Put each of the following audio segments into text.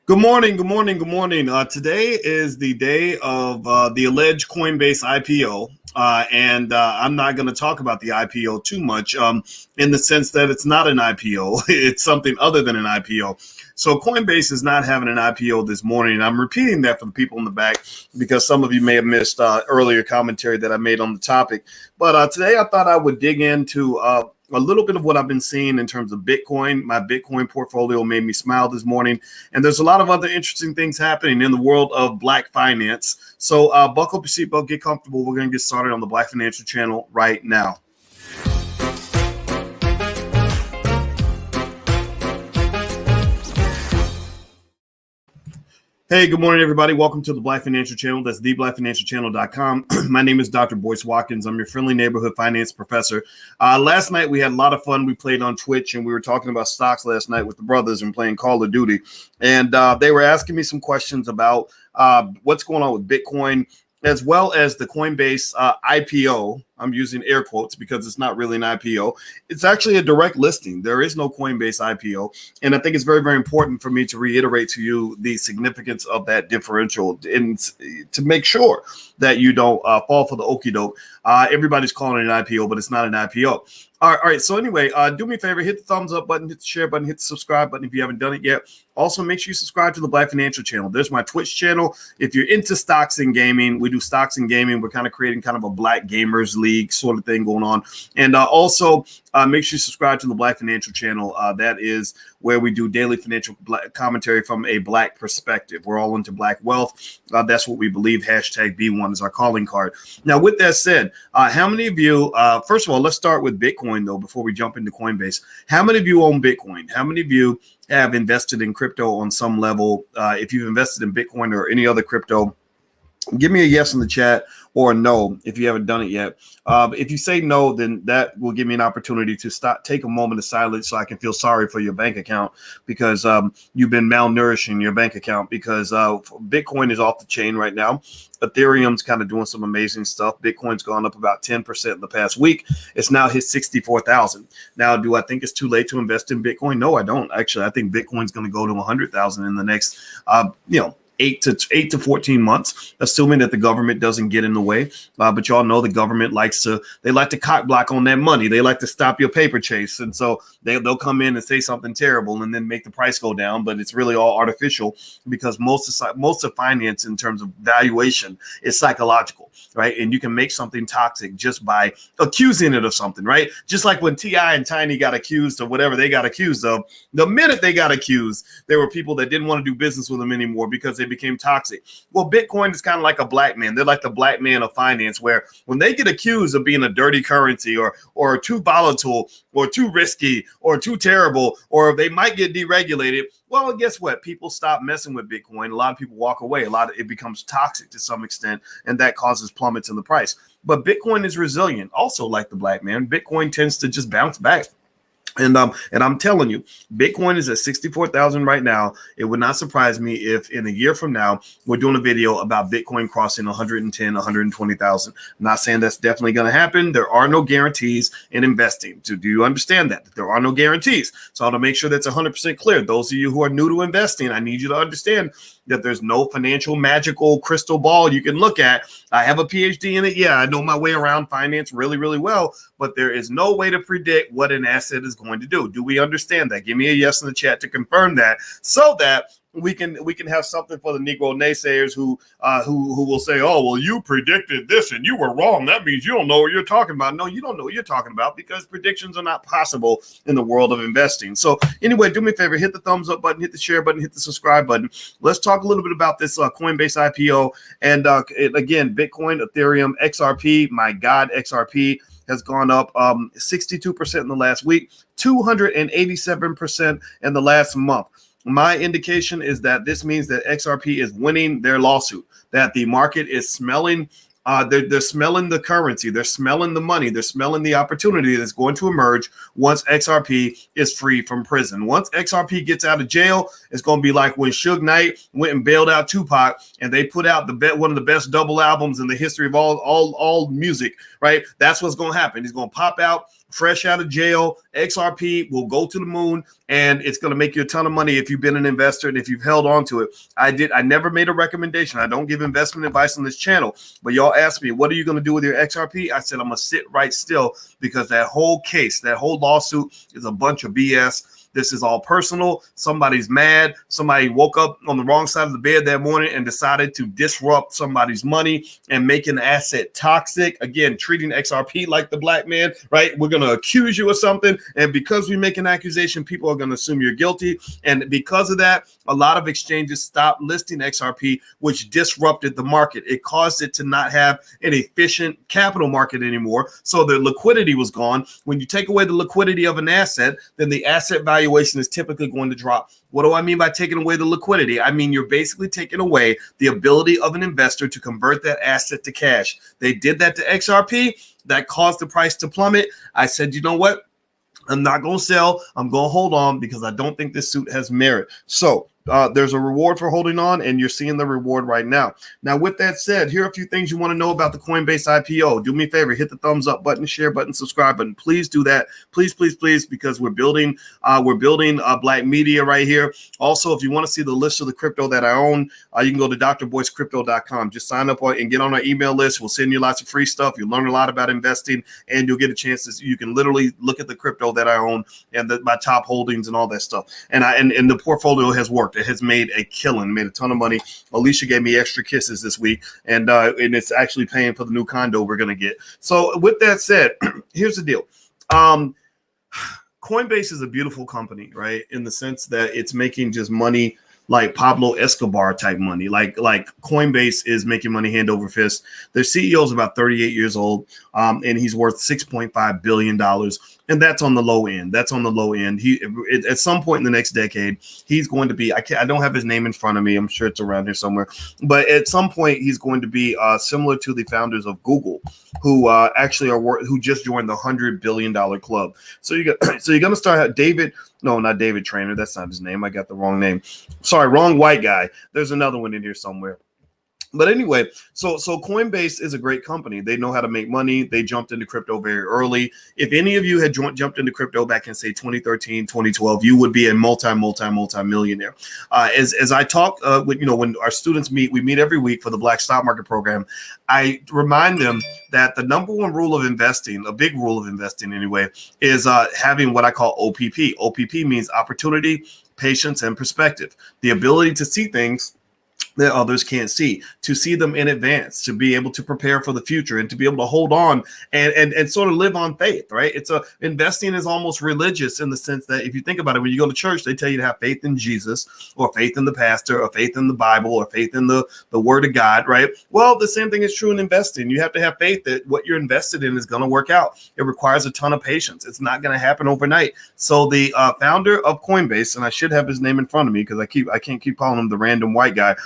Good morning, good morning, good morning. Today is the day of the alleged Coinbase IPO. And I'm not going to talk about the IPO too much in the sense that it's not an IPO. It's something other than an IPO. So Coinbase is not having an IPO this morning. And I'm repeating that for the people in the back because some of you may have missed earlier commentary that I made on the topic. But today I thought I would dig into a little bit of what I've been seeing in terms of Bitcoin. My Bitcoin portfolio made me smile this morning. And there's a lot of other interesting things happening in the world of Black finance. So buckle up your seatbelt, get comfortable. We're going to get started on the Black Financial Channel right now. Hey, good morning, everybody. Welcome to the Black Financial Channel. That's theblackfinancialchannel.com. My name is Dr. Boyce Watkins. I'm your friendly neighborhood finance professor. Last night, we had a lot of fun. We played on Twitch, and we were talking about stocks last night with the brothers and playing Call of Duty. And they were asking me some questions about what's going on with Bitcoin, as well as the Coinbase IPO. I'm using air quotes because it's not really an IPO. It's actually a direct listing. There is no Coinbase IPO. And I think it's very, very important for me to reiterate to you the significance of that differential and to make sure that you don't fall for the okie doke. Everybody's calling it an IPO, but it's not an IPO. All right. So anyway, do me a favor, hit the thumbs up button, hit the share button, hit the subscribe button if you haven't done it yet. Also, make sure you subscribe to the Black Financial Channel. There's my Twitch channel. If you're into stocks and gaming, we do stocks and gaming. We're kind of creating kind of a Black Gamers League sort of thing going on. And also make sure you subscribe to the Black Financial Channel. That is where we do daily financial commentary from a Black perspective. We're all into Black wealth. That's what we believe. Hashtag B1 is our calling card. Now, with that said, how many of you, first of all, let's start with Bitcoin, though, before we jump into Coinbase. How many of you own Bitcoin? How many of you have invested in crypto on some level? If you've invested in Bitcoin or any other crypto, give me a yes in the chat or a no if you haven't done it yet. If you say no, then that will give me an opportunity to take a moment of silence so I can feel sorry for your bank account because you've been malnourishing your bank account because Bitcoin is off the chain right now. Ethereum's kind of doing some amazing stuff. Bitcoin's gone up about 10% in the past week. It's now hit 64,000. Now, do I think it's too late to invest in Bitcoin? No, I don't. Actually, I think Bitcoin's going to go to 100,000 in the next, 8 to 14 months, assuming that the government doesn't get in the way. But y'all know the government like to cock block on that money. They like to stop your paper chase. And so they'll come in and say something terrible and then make the price go down. But it's really all artificial because most of finance in terms of valuation is psychological, right? And you can make something toxic just by accusing it of something, right? Just like when T.I. and Tiny got accused of whatever they got accused of, the minute they got accused, there were people that didn't want to do business with them anymore because they became toxic. Well, Bitcoin is kind of like a black man. They're like the black man of finance, where when they get accused of being a dirty currency or too volatile or too risky or too terrible, or they might get deregulated, well, guess what? People stop messing with Bitcoin. A lot of people walk away. It becomes toxic to some extent, and that causes plummets in the price. But Bitcoin is resilient, also like the black man. Bitcoin tends to just bounce back. And I'm telling you, Bitcoin is at 64,000 right now. It would not surprise me if in a year from now, we're doing a video about Bitcoin crossing 110, 120,000. I'm not saying that's definitely going to happen. There are no guarantees in investing. Do you understand that? There are no guarantees. So I want to make sure that's 100% clear. Those of you who are new to investing, I need you to understand that there's no financial magical crystal ball you can look at. I have a PhD in it. Yeah, I know my way around finance really, really well, but there is no way to predict what an asset is going to do. Do we understand that? Give me a yes in the chat to confirm that, so that we can have something for the Negro naysayers who will say, oh, well, you predicted this and you were wrong. That means you don't know what you're talking about. No, you don't know what you're talking about because predictions are not possible in the world of investing. So anyway, do me a favor, hit the thumbs up button, hit the share button, hit the subscribe button. Let's talk a little bit about this Coinbase IPO. And again, Bitcoin, Ethereum, XRP, my God, XRP has gone up 62% in the last week, 287% in the last month. My indication is that this means that XRP is winning their lawsuit, that the market is smelling. They're smelling the currency. They're smelling the money. They're smelling the opportunity that's going to emerge once XRP is free from prison. Once XRP gets out of jail, it's going to be like when Suge Knight went and bailed out Tupac, and they put out one of the best double albums in the history of all music. Right? That's what's going to happen. He's going to pop out. fresh out of jail. XRP will go to the moon, and it's going to make you a ton of money if you've been an investor and if you've held on to it. I never made a recommendation. I don't give investment advice on this channel, but y'all asked me, what are you going to do with your XRP? I said, I'm going to sit right still, because that whole case, that whole lawsuit is a bunch of BS. This is all personal. Somebody's mad. Somebody woke up on the wrong side of the bed that morning and decided to disrupt somebody's money and make an asset toxic. Again, treating XRP like the black man, right? We're going to accuse you of something. And because we make an accusation, people are going to assume you're guilty. And because of that, a lot of exchanges stopped listing XRP, which disrupted the market. It caused it to not have an efficient capital market anymore. So the liquidity was gone. When you take away the liquidity of an asset, then the asset valuation is typically going to drop. What do I mean by taking away the liquidity? I mean, you're basically taking away the ability of an investor to convert that asset to cash. They did that to XRP. That caused the price to plummet. I said, you know what? I'm not going to sell. I'm going to hold on, because I don't think this suit has merit. So there's a reward for holding on, and you're seeing the reward right now. Now, with that said, here are a few things you want to know about the Coinbase IPO. Do me a favor, hit the thumbs up button, share button, subscribe button. Please do that. Please, please, please, because we're building black media right here. Also, if you want to see the list of the crypto that I own, you can go to drboycrypto.com. Just sign up and get on our email list. We'll send you lots of free stuff. You'll learn a lot about investing, and you'll get a chance to, you can literally look at the crypto that I own and my top holdings and all that stuff. And the portfolio has worked. It has made a killing, made a ton of money. Alicia gave me extra kisses this week, and it's actually paying for the new condo we're going to get. So with that said, here's the deal. Coinbase is a beautiful company, right? In the sense that it's making just money like Pablo Escobar type money. Like Coinbase is making money hand over fist. Their CEO is about 38 years old, and he's worth $6.5 billion. And that's on the low end. That's on the low end. At some point in the next decade, he's going to be, I don't have his name in front of me. I'm sure it's around here somewhere. But at some point, he's going to be similar to the founders of Google, who actually who just joined the $100 billion club. So you're going to start David. No, not David Trainer. That's not his name. I got the wrong name. Sorry, wrong white guy. There's another one in here somewhere. But anyway, so Coinbase is a great company. They know how to make money. They jumped into crypto very early. If any of you had jumped into crypto back in, say, 2013, 2012, you would be a multi-millionaire. As I talk with, when our students meet, we meet every week for the Black Stock Market program. I remind them that the number one rule of investing, a big rule of investing anyway, is having what I call OPP. OPP means opportunity, patience, and perspective. The ability to see things that others can't see, to see them in advance, to be able to prepare for the future, and to be able to hold on and sort of live on faith, right? Investing is almost religious in the sense that if you think about it, when you go to church, they tell you to have faith in Jesus, or faith in the pastor, or faith in the Bible, or faith in the word of God, right? Well, the same thing is true in investing. You have to have faith that what you're invested in is going to work out. It requires a ton of patience. It's not going to happen overnight. So the founder of Coinbase, and I should have his name in front of me because I can't keep calling him the random white guy.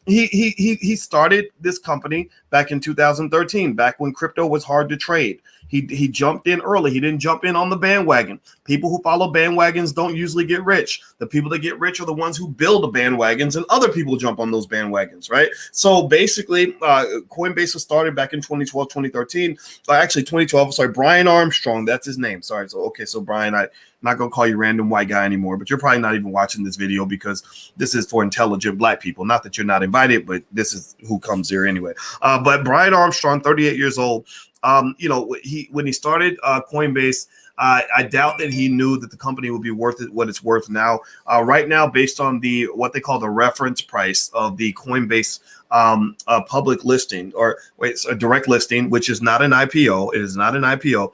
He started this company back in 2013, back when crypto was hard to trade. He jumped in early. He didn't jump in on the bandwagon. People who follow bandwagons don't usually get rich. The people that get rich are the ones who build the bandwagons, and other people jump on those bandwagons, right? So basically, Coinbase was started back in 2012, 2013. Actually, 2012. Sorry, Brian Armstrong. That's his name. Sorry. So Brian, I'm not going to call you random white guy anymore, but you're probably not even watching this video because this is for intelligent black people. Not that you're not invited, but this is who comes here anyway. But Brian Armstrong, 38 years old. When he started Coinbase, I doubt that he knew that the company would be worth what it's worth now. Right now, based on what they call the reference price of the Coinbase public listing, it's a direct listing, which is not an IPO. It is not an IPO.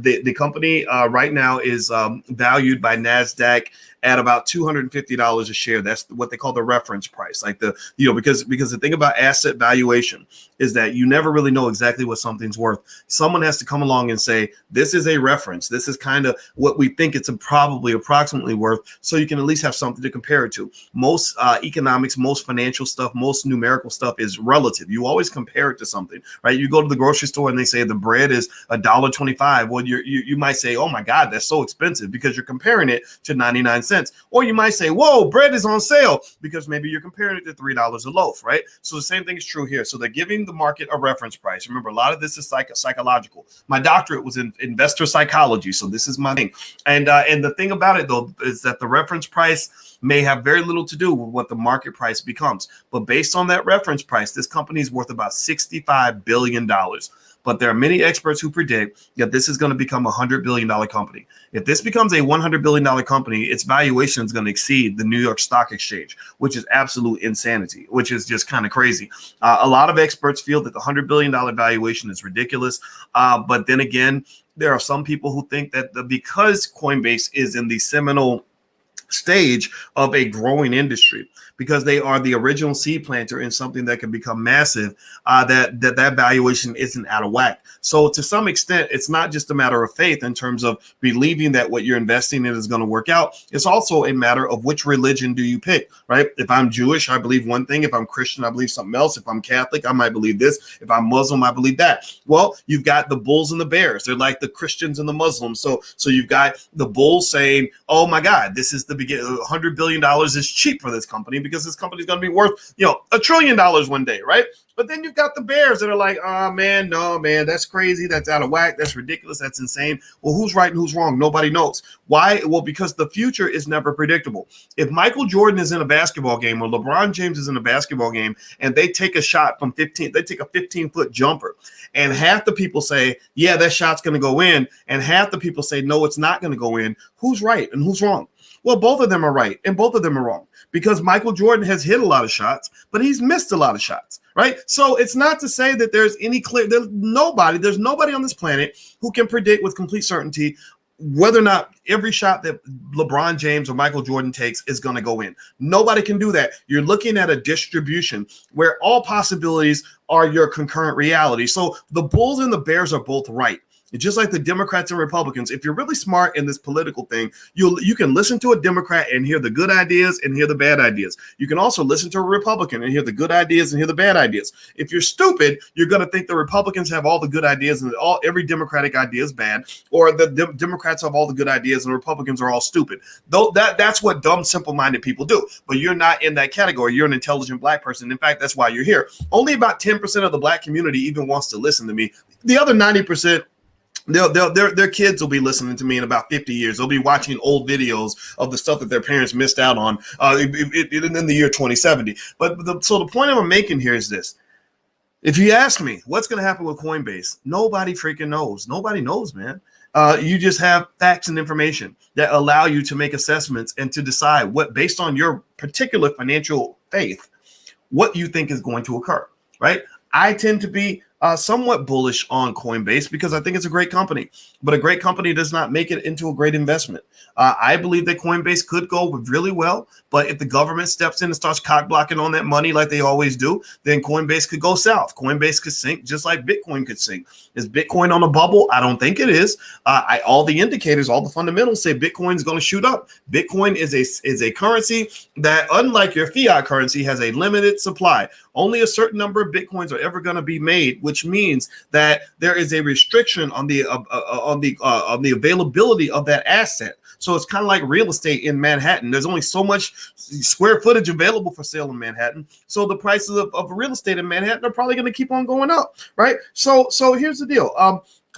The company right now is valued by NASDAQ at about $250 a share. That's what they call the reference price. Because the thing about asset valuation is that you never really know exactly what something's worth. Someone has to come along and say, this is a reference. This is kind of what we think it's approximately worth. So you can at least have something to compare it to. Most economics, most financial stuff, most numerical numerical stuff is relative. You always compare it to something, right? You go to the grocery store and they say the bread is $1.25. Well, you might say, oh my God, that's so expensive, because you're comparing it to 99 cents. Or you might say, whoa, bread is on sale, because maybe you're comparing it to $3 a loaf, right? So the same thing is true here. So they're giving the market a reference price. Remember, a lot of this is psychological. My doctorate was in investor psychology, so this is my thing. And the thing about it, though, is that the reference price may have very little to do with what the market price becomes. But based on that reference price, this company is worth about $65 billion. But there are many experts who predict that this is going to become a $100 billion company. If this becomes a $100 billion company, its valuation is going to exceed the New York Stock Exchange, which is absolute insanity, which is just kind of crazy. A lot of experts feel that the $100 billion valuation is ridiculous. But then again, there are some people who think that because Coinbase is in the seminal stage of a growing industry, because they are the original seed planter in something that can become massive, that valuation isn't out of whack. So to some extent, it's not just a matter of faith in terms of believing that what you're investing in is going to work out. It's also a matter of which religion do you pick, right? If I'm Jewish, I believe one thing. If I'm Christian, I believe something else. If I'm Catholic, I might believe this. If I'm Muslim, I believe that. Well, you've got the bulls and the bears. They're like the Christians and the Muslims. So you've got the bulls saying, oh my God, this is the beginning. $100 billion is cheap for this company, because this company is going to be worth, $1 trillion one day, right? But then you've got the bears that are like, oh man, no, man, that's crazy. That's out of whack. That's ridiculous. That's insane. Well, who's right and who's wrong? Nobody knows. Why? Well, because the future is never predictable. If Michael Jordan is in a basketball game, or LeBron James is in a basketball game, and they take a shot from 15, they take a 15-foot jumper, and half the people say, yeah, that shot's going to go in, and half the people say, no, it's not going to go in. Who's right and who's wrong? Well, both of them are right and both of them are wrong, because Michael Jordan has hit a lot of shots, but he's missed a lot of shots, right? So it's not to say that there's nobody on this planet who can predict with complete certainty whether or not every shot that LeBron James or Michael Jordan takes is going to go in. Nobody can do that. You're looking at a distribution where all possibilities are your concurrent reality. So the Bulls and the Bears are both right. Just like the Democrats and Republicans, if you're really smart in this political thing, you can listen to a Democrat and hear the good ideas and hear the bad ideas. You can also listen to a Republican and hear the good ideas and hear the bad ideas. If you're stupid, you're going to think the Republicans have all the good ideas and every Democratic idea is bad, or the Democrats have all the good ideas and the Republicans are all stupid. Though that's what dumb, simple-minded people do. But you're not in that category. You're an intelligent black person. In fact, that's why you're here. Only about 10% of the black community even wants to listen to me. The other 90%, their kids will be listening to me in about 50 years. They'll be watching old videos of the stuff that their parents missed out on in the year 2070. So the point I'm making here is this. If you ask me what's going to happen with Coinbase, nobody freaking knows. Nobody knows, man. You just have facts and information that allow you to make assessments and to decide what, based on your particular financial faith, what you think is going to occur, right? I tend to be somewhat bullish on Coinbase because I think it's a great company, but a great company does not make it into a great investment. I believe that Coinbase could go really well, but if the government steps in and starts cock blocking on that money like they always do, then Coinbase could go south. Coinbase could sink just like Bitcoin could sink. Is Bitcoin on a bubble? I don't think it is. All the indicators, all the fundamentals say Bitcoin is going to shoot up. Bitcoin is a currency that, unlike your fiat currency, has a limited supply. Only a certain number of Bitcoins are ever going to be made, which means that there is a restriction on the availability of that asset. So it's kind of like real estate in Manhattan. There's only so much square footage available for sale in Manhattan. So the prices of real estate in Manhattan are probably going to keep on going up, right? So here's the deal.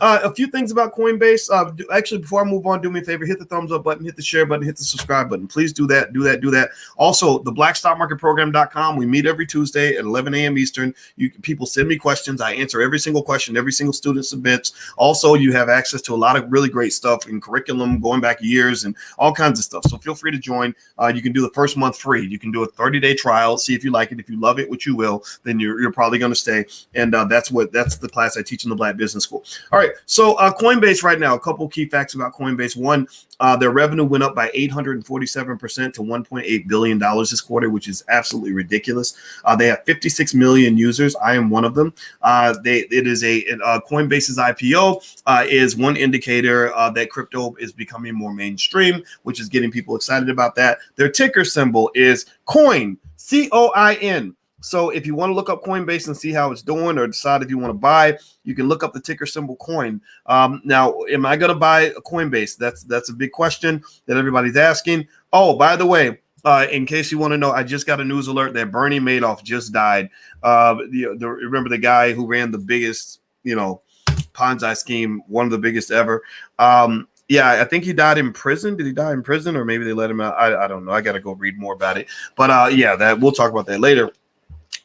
A few things about Coinbase. Actually, before I move on, do me a favor, hit the thumbs up button, hit the share button, hit the subscribe button. Please do that. Also, the blackstockmarketprogram.com. We meet every Tuesday at 11 a.m. Eastern. People send me questions. I answer every single question every single student submits. Also, you have access to a lot of really great stuff in curriculum going back years and all kinds of stuff. So feel free to join. You can do the first month free. You can do a 30-day trial, see if you like it. If you love it, which you will, then you're probably going to stay. And that's the class I teach in the Black Business School. All right. So Coinbase right now, a couple key facts about Coinbase. One, their revenue went up by 847% to $1.8 billion this quarter, which is absolutely ridiculous. They have 56 million users. I am one of them. Coinbase's IPO is one indicator that crypto is becoming more mainstream, which is getting people excited about that. Their ticker symbol is COIN, COIN. So if you want to look up Coinbase and see how it's doing, or decide if you want to buy, you can look up the ticker symbol coin. Now, am I going to buy a Coinbase? That's a big question that everybody's asking. Oh, by the way, in case you want to know, I just got a news alert that Bernie Madoff just died. Remember the guy who ran the biggest, Ponzi scheme, one of the biggest ever. Yeah, I think he died in prison. Did he die in prison, or maybe they let him out? I don't know. I got to go read more about it. But yeah, that we'll talk about that later.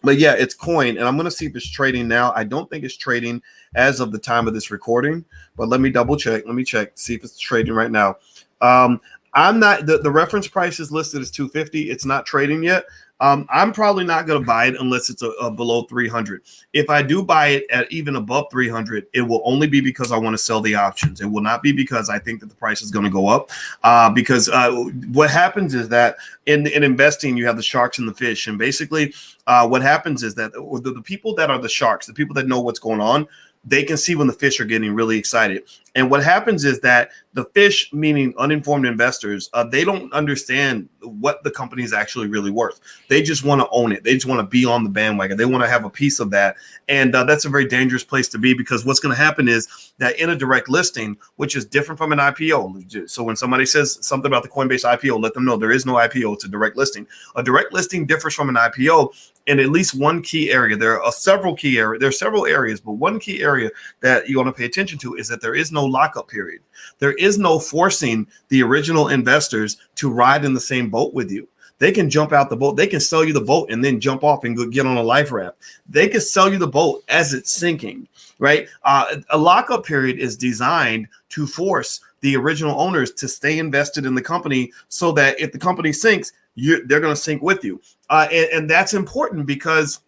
But yeah, it's coin, and I'm going to see if it's trading now. I don't think it's trading as of the time of this recording, but let me double check. Let me check, see if it's trading right now. I'm not, the reference price is listed as 250. It's not trading yet. I'm probably not going to buy it unless it's a below 300. If I do buy it at even above 300, it will only be because I want to sell the options. It will not be because I think that the price is going to go up. Because what happens is that in investing, you have the sharks and the fish. And basically what happens is that the people that are the sharks, the people that know what's going on, they can see when the fish are getting really excited. And what happens is that the fish, meaning uninformed investors, they don't understand what the company is actually really worth. They just want to own it. They just want to be on the bandwagon. They want to have a piece of that. And that's a very dangerous place to be, because what's going to happen is that in a direct listing, which is different from an IPO. So when somebody says something about the Coinbase IPO, let them know there is no IPO. It's a direct listing. A direct listing differs from an IPO in at least one key area. There are several key areas. There are several areas, but one key area that you want to pay attention to is that there is no lockup period. There is no forcing the original investors to ride in the same boat with you. They can jump out the boat. They can sell you the boat and then jump off and go get on a life raft. They can sell you the boat as it's sinking, right? A lockup period is designed to force the original owners to stay invested in the company, so that if the company sinks, they're going to sink with you. And that's important because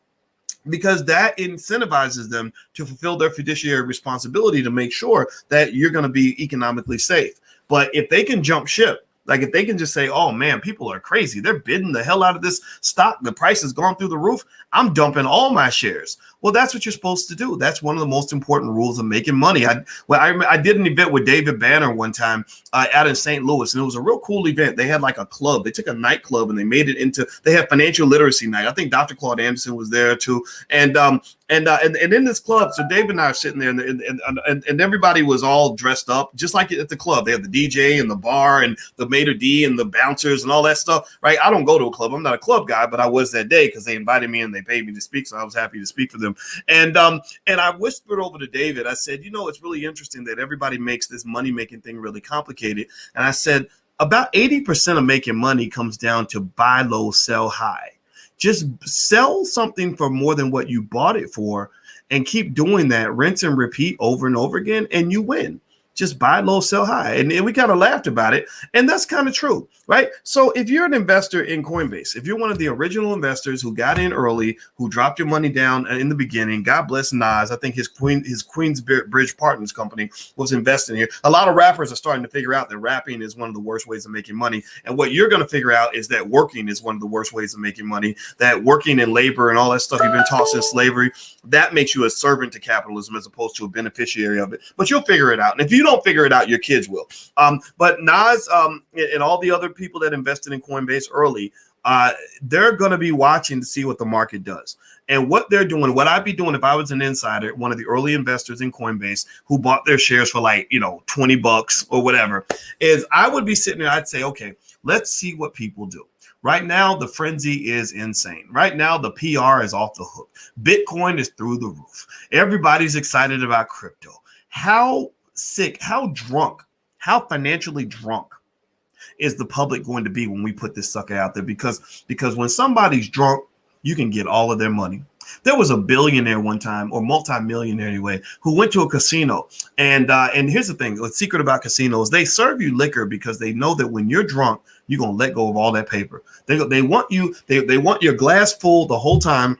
that incentivizes them to fulfill their fiduciary responsibility to make sure that you're going to be economically safe. But if they can jump ship, like if they can just say, oh man, people are crazy, they're bidding the hell out of this stock, the price has gone through the roof, I'm dumping all my shares. Well, that's what you're supposed to do. That's one of the most important rules of making money. I did an event with David Banner one time out in St. Louis, and it was a real cool event. They had like a club. They took a nightclub and they made it into, they had financial literacy night. I think Dr. Claude Anderson was there too. And in this club, so David and I are sitting there, and everybody was all dressed up just like at the club. They had the DJ and the bar and the maitre d' and the bouncers and all that stuff, right? I don't go to a club. I'm not a club guy, but I was that day because they invited me and they paid me to speak, so I was happy to speak for them. And I whispered over to David. I said, it's really interesting that everybody makes this money-making thing really complicated. And I said, about 80% of making money comes down to buy low, sell high. Just sell something for more than what you bought it for and keep doing that, rinse and repeat over and over again, and you win. Just buy low, sell high. And we kind of laughed about it. And that's kind of true, right? So if you're an investor in Coinbase, if you're one of the original investors who got in early, who dropped your money down in the beginning, God bless Nas. I think his Queensbridge Partners company was investing here. A lot of rappers are starting to figure out that rapping is one of the worst ways of making money. And what you're going to figure out is that working is one of the worst ways of making money, that working in labor and all that stuff you've been taught since slavery, that makes you a servant to capitalism as opposed to a beneficiary of it. But you'll figure it out. And if you don't figure it out, your kids will. But Nas and all the other people that invested in Coinbase early, they're going to be watching to see what the market does. And what they're doing, what I'd be doing if I was an insider, one of the early investors in Coinbase who bought their shares for like, $20 or whatever, is I would be sitting there, I'd say, okay, let's see what people do. Right now, the frenzy is insane. Right now, the PR is off the hook. Bitcoin is through the roof. Everybody's excited about crypto. How sick, how drunk, how financially drunk is the public going to be when we put this sucker out there? Because when somebody's drunk, you can get all of their money. There was a billionaire one time, or multi-millionaire anyway, who went to a casino. And here's the thing, the secret about casinos, they serve you liquor because they know that when you're drunk, you're going to let go of all that paper. They want you, they want your glass full the whole time.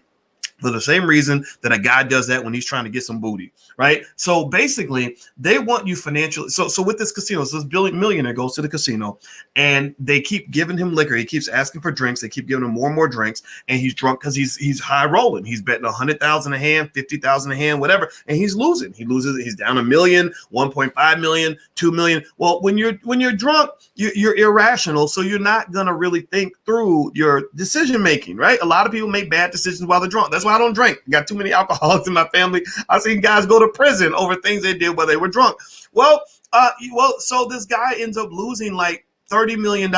For the same reason that a guy does that when he's trying to get some booty, right? So basically, they want you financially. So with this casino, so this millionaire goes to the casino, and they keep giving him liquor. He keeps asking for drinks. They keep giving him more and more drinks, and he's drunk because he's high rolling. He's betting 100,000 a hand, 50,000 a hand, whatever, and he's losing. He loses. He's down $1 million, 1.5 million, 2 million. Well, when you're drunk, you're irrational, so you're not gonna really think through your decision making, right? A lot of people make bad decisions while they're drunk. That's why I don't drink. I got too many alcoholics in my family. I've seen guys go to prison over things they did while they were drunk. So this guy ends up losing like $30 million,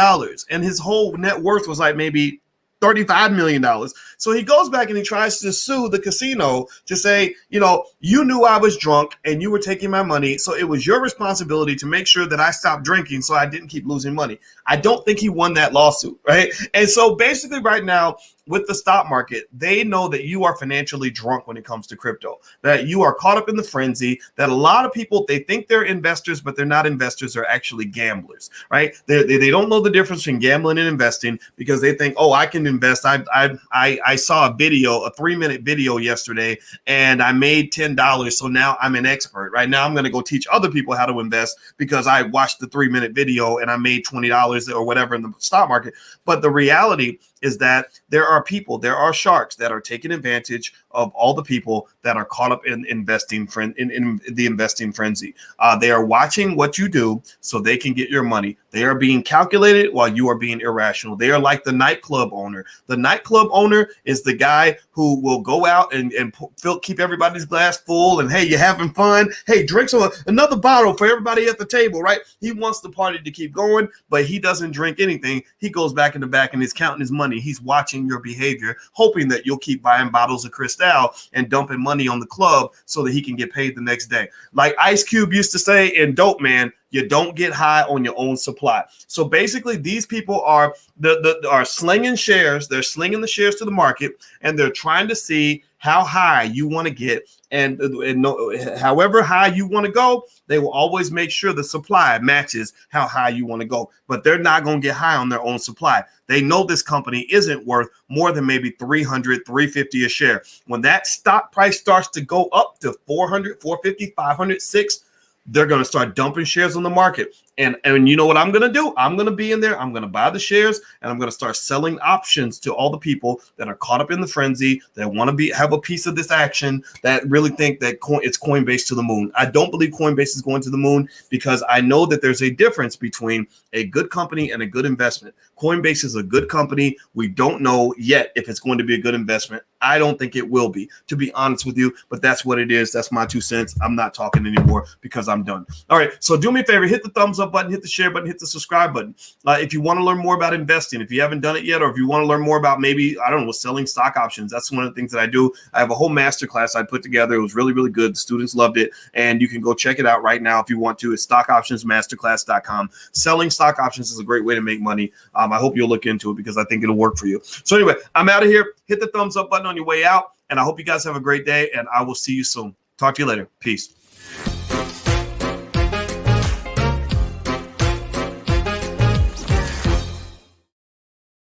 and his whole net worth was like maybe $35 million. So he goes back and he tries to sue the casino to say, you knew I was drunk and you were taking my money. So it was your responsibility to make sure that I stopped drinking so I didn't keep losing money. I don't think he won that lawsuit, right? And so basically right now with the stock market, they know that you are financially drunk when it comes to crypto, that you are caught up in the frenzy, that a lot of people, they think they're investors, but they're not investors. They're actually gamblers, right? They don't know the difference between gambling and investing because they think, oh, I can invest. I saw a 3-minute video yesterday and I made $10. So now I'm an expert, right? Now I'm going to go teach other people how to invest because I watched the 3-minute video and I made $20 or whatever in the stock market. But the reality is that there are sharks that are taking advantage of all the people that are caught up in the investing frenzy. They are watching what you do so they can get your money. They are being calculated while you are being irrational. They are like the nightclub owner. The nightclub owner is the guy who will go out and keep everybody's glass full. And hey, you're having fun. Hey, drink another bottle for everybody at the table, right? He wants the party to keep going, but he doesn't drink anything. He goes back in the back and he's counting his money. He's watching your behavior, hoping that you'll keep buying bottles of Cristal and dumping money on the club so that he can get paid the next day. Like Ice Cube used to say in Dope Man, you don't get high on your own supply. So basically, these people are slinging shares. They're slinging the shares to the market, and they're trying to see how high you want to get. And however high you want to go, they will always make sure the supply matches how high you want to go. But they're not going to get high on their own supply. They know this company isn't worth more than maybe $300, $350 a share. When that stock price starts to go up to $400, $450, $500, $600, they're going to start dumping shares on the market. And you know what I'm going to do? I'm going to be in there. I'm going to buy the shares and I'm going to start selling options to all the people that are caught up in the frenzy, that want to have a piece of this action, that really think that it's Coinbase to the moon. I don't believe Coinbase is going to the moon because I know that there's a difference between a good company and a good investment. Coinbase is a good company. We don't know yet if it's going to be a good investment. I don't think it will be, to be honest with you, but that's what it is. That's my 2 cents. I'm not talking anymore because I'm done. All right. So do me a favor, hit the thumbs up button, hit the share button, hit the subscribe button. If you want to learn more about investing, if you haven't done it yet, or if you want to learn more about maybe, I don't know, selling stock options, that's one of the things that I do. I have a whole masterclass I put together. It was really, really good. The students loved it. And you can go check it out right now if you want to. It's stockoptionsmasterclass.com. Selling stock options is a great way to make money. I hope you'll look into it because I think it'll work for you. So anyway, I'm out of here. Hit the thumbs up button on your way out. And I hope you guys have a great day. And I will see you soon. Talk to you later. Peace.